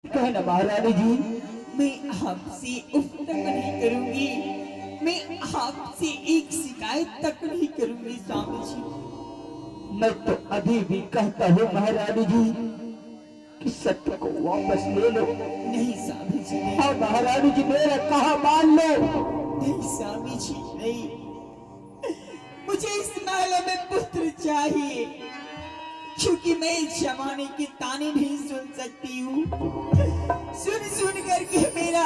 कहना महारानी जी, मैं आपसे उफ तक नहीं करूंगी, मैं आपसे एक शिकायत तक नहीं करूंगी स्वामी जी। मैं तो अभी भी कहता हूँ महारानी जी कि सत्य को वापस ले लो। नहीं स्वामी जी नहीं। हाँ महारानी जी, मेरा कहा मान लो। नहीं स्वामी जी नहीं, मुझे इस महल में पुत्र चाहिए, क्योंकि मैं इस जमाने के ताने नहीं सुन सकती हूँ। सुन सुन करके मेरा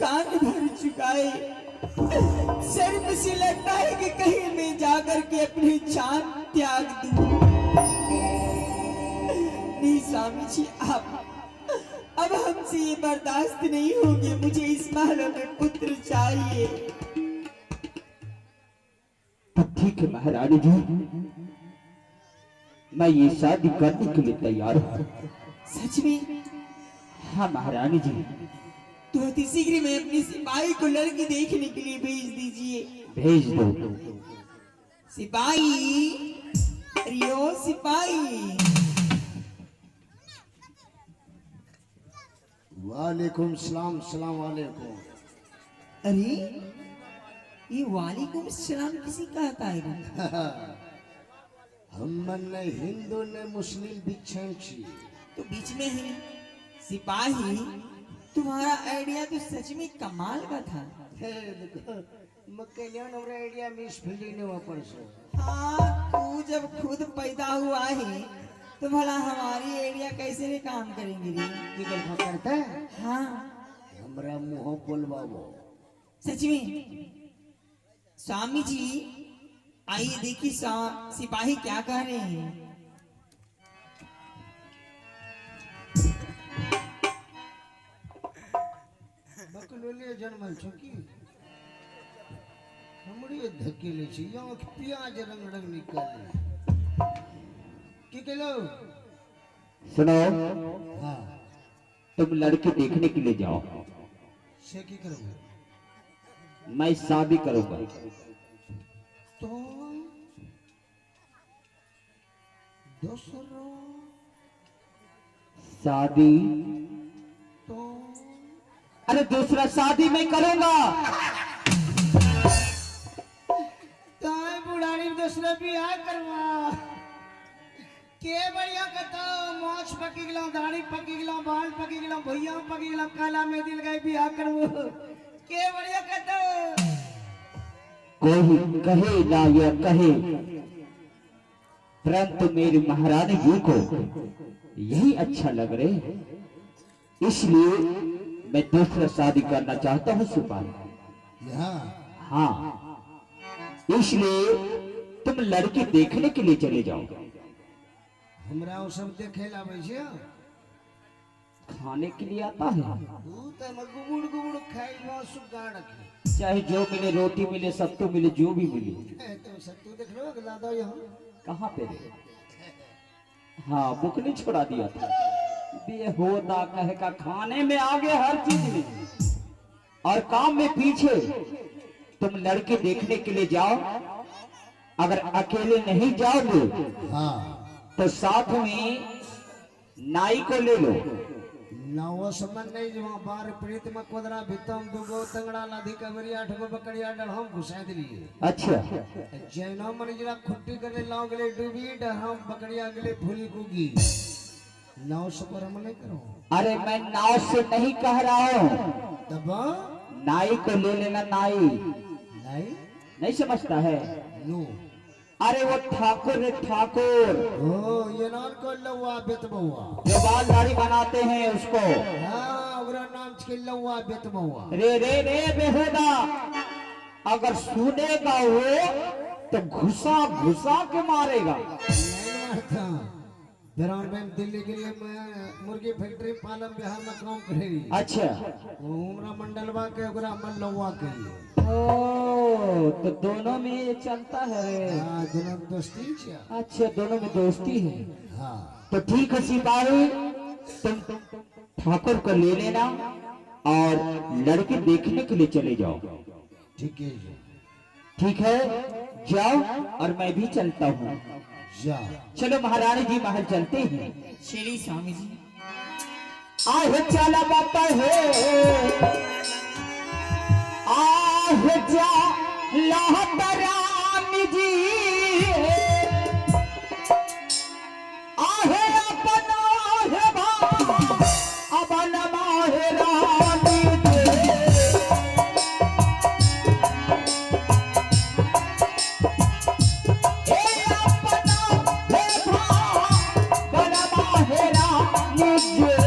कान भर चुका है। शर्म से लगता है कि कहीं मैं जाकर के अपनी जान त्याग दूं। नहीं स्वामी जी, अब हमसे ये बर्दाश्त नहीं होगी। मुझे इस महल में पुत्र चाहिए। तो ठीक है महारानी जी, मैं ये शादी करने के लिए तैयार हूँ। सच में? हाँ महारानी जी। तो अति शीघ्र में अपनी सिपाही को लड़की देखने के लिए भेज दीजिए। भेज दो। सिपाही, रियो सिपाही। वालेकुम सलाम। सलाम वालेकुम। अरे ये वालेकुम सलाम किसी कहता है? हम ने हिंदू ने मुस्लिम बिछन छी। तो बीच में है सिपाही। तुम्हारा आइडिया तो सच में कमाल का था। देखो मक्केलियन और आइडिया मिस फील्डिंग ने वापर से। हाँ, तू जब खुद पैदा हुआ है तो भला हमारी आइडिया कैसे भी काम करेंगे रे? की गल करता है? हाँ हमरा मुंह बोलवाओ। सच में? स्वामी जी आइए देखिए सिपाही क्या कह रहे हैं। बकलोले जन्मल छुकी हमरी धकेले छी आंख प्याज रंग रंग निकले। की कहलो? सुनो, हां तुम लड़के देखने के लिए जाओ। से की करोगे? मैं शादी करूंगा। तो दूसरा शादी? तो अरे दूसरा शादी मैं करूंगा। ताई बुढ़ानी दूसरा बियाह करवा के बढ़िया कहता। मोछ पकी गला, दाढ़ी पकी गला, बाल पकी गला, भैया पकी गला, काला में दिल गए बियाह करवो के बढ़िया कहता। कोई कहे ना या कहे, परंतु मेरी महारानी जी को यही अच्छा लग रहे, इसलिए मैं दूसरा शादी करना चाहता हूँ सिपाही। हाँ, इसलिए तुम लड़की देखने के लिए चले जाओ। हमरा वो सब देखे ला बैठे खाने के लिए आता है। तू तो गुबुड़ गुबुड़ खाई वो सुगाड़ रखे। चाहे जो मिले, रोटी मिले, सत्तू मिले, जो भी मिले। तो सत्तू देख लो गला दो यहाँ। कहाँ पे रे? हाँ, बुक नहीं छोड़ा दिया था। बेहोदा कहे का खाने में आगे हर चीज में और काम में पीछे। तुम लड़के देखने के लिए जाओ। अगर अकेले नहीं जाओगे तो साथ में नाई को ले लो। नवो समन नहीं जो बार प्रीत में कोदरा भितम दुगो तंगड़ा लाधी कबरी 8 गो बकरिया डल हम घुसा दिलिए। अच्छा, जैनो मन जरा खुट्टी कर ले लाओ गले डूबी हम बकरिया गले फूली कुगी। नाव से पर हम नहीं करो। अरे मैं नाव से नहीं कह रहा हूँ, तब नाई को ले लेना। नाई नहीं नहीं समझता है? नो। अरे वो ठाकुर है, ठाकुर। ओ ये नाम को लौवा बेतबुआ, जो बाल दाढ़ी बनाते हैं उसको। हाँ ओकरा नाम छे लौवा बेतबुआ। रे रे रे बेहुदा, अगर सुनेगा वो तो घुसा घुसा के मारेगा। नहीं मारता। बिरान में दिल्ली के लिए मैं मुर्गी फैक्ट्री पालम बिहार में काम करेगी। अच्छा, उमरा मंडलवा के ओकरा मन लौवा के। ओ तो दोनों में ये चलता है। हाँ दोनों दोस्ती छे। अच्छा, दोनों में दोस्ती है। हाँ तो ठीक है सिपाही, तुम ठाकुर को ले लेना और लड़के देखने के लिए चले जाओ। ठीक है ठीक है, जाओ और मैं भी चलता हूँ। जा। चलो महारानी जी महल चलते हैं। चलिए स्वामी जी। आहे चला बापा हे आहे जा लहतरानी जी आहे अपना है भा अपन माहे रानी दे ए अपना है भा अपन माहे रानी दे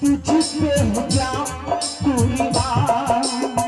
तुझ पे हो जा पूरी बात